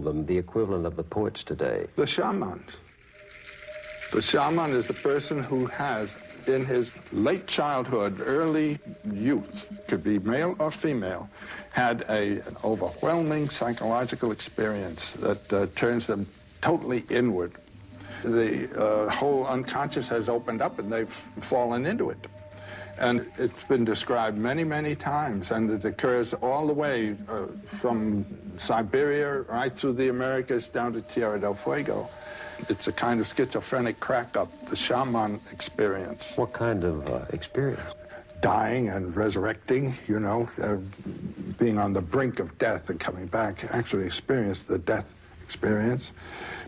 them the equivalent of the poets today? The shamans. The shaman is the person who has, in his late childhood, early youth, could be male or female, had an overwhelming psychological experience that turns them totally inward. The whole unconscious has opened up and they've fallen into it. And it's been described many, many times, and it occurs all the way from Siberia right through the Americas down to Tierra del Fuego. It's a kind of schizophrenic crack-up, the shaman experience. What kind of experience? Dying and resurrecting, you know, being on the brink of death and coming back, actually experience the death experience.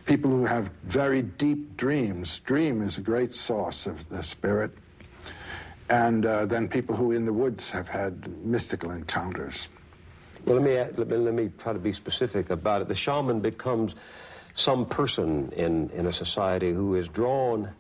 People who have very deep dreams. Dream is a great source of the spirit. And then people who in the woods have had mystical encounters. Well, let me try to be specific about it. The shaman becomes some person in a society who is drawn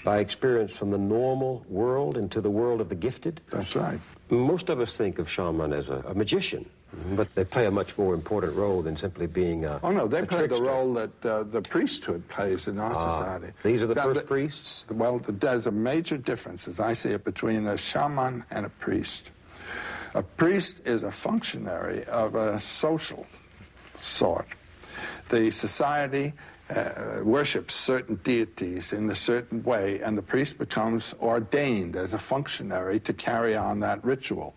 by experience from the normal world into the world of the gifted. That's right. Most of us think of shaman as a magician, but they play a much more important role than simply being a Oh, no, they play trickster. the role that the priesthood plays in our society. These are the first priests? Well, there's a major difference, as I see it, between a shaman and a priest. A priest is a functionary of a social sort. The society worships certain deities in a certain way, and the priest becomes ordained as a functionary to carry on that ritual.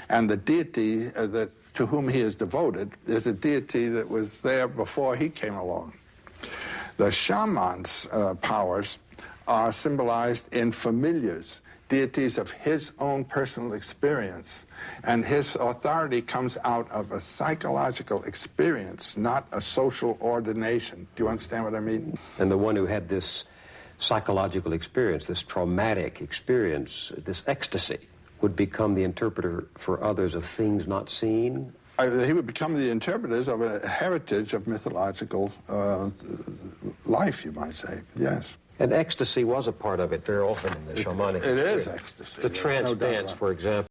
And the deity to whom he is devoted is a deity that was there before he came along. The shaman's powers are symbolized in familiars, deities of his own personal experience. And his authority comes out of a psychological experience, not a social ordination. Do you understand what I mean? And the one who had this psychological experience, this traumatic experience, this ecstasy, would become the interpreter for others of things not seen? He would become the interpreters of a heritage of mythological life, you might say, yes. And ecstasy was a part of it very often in the shamanic experience. It is ecstasy. The trance dance, for example.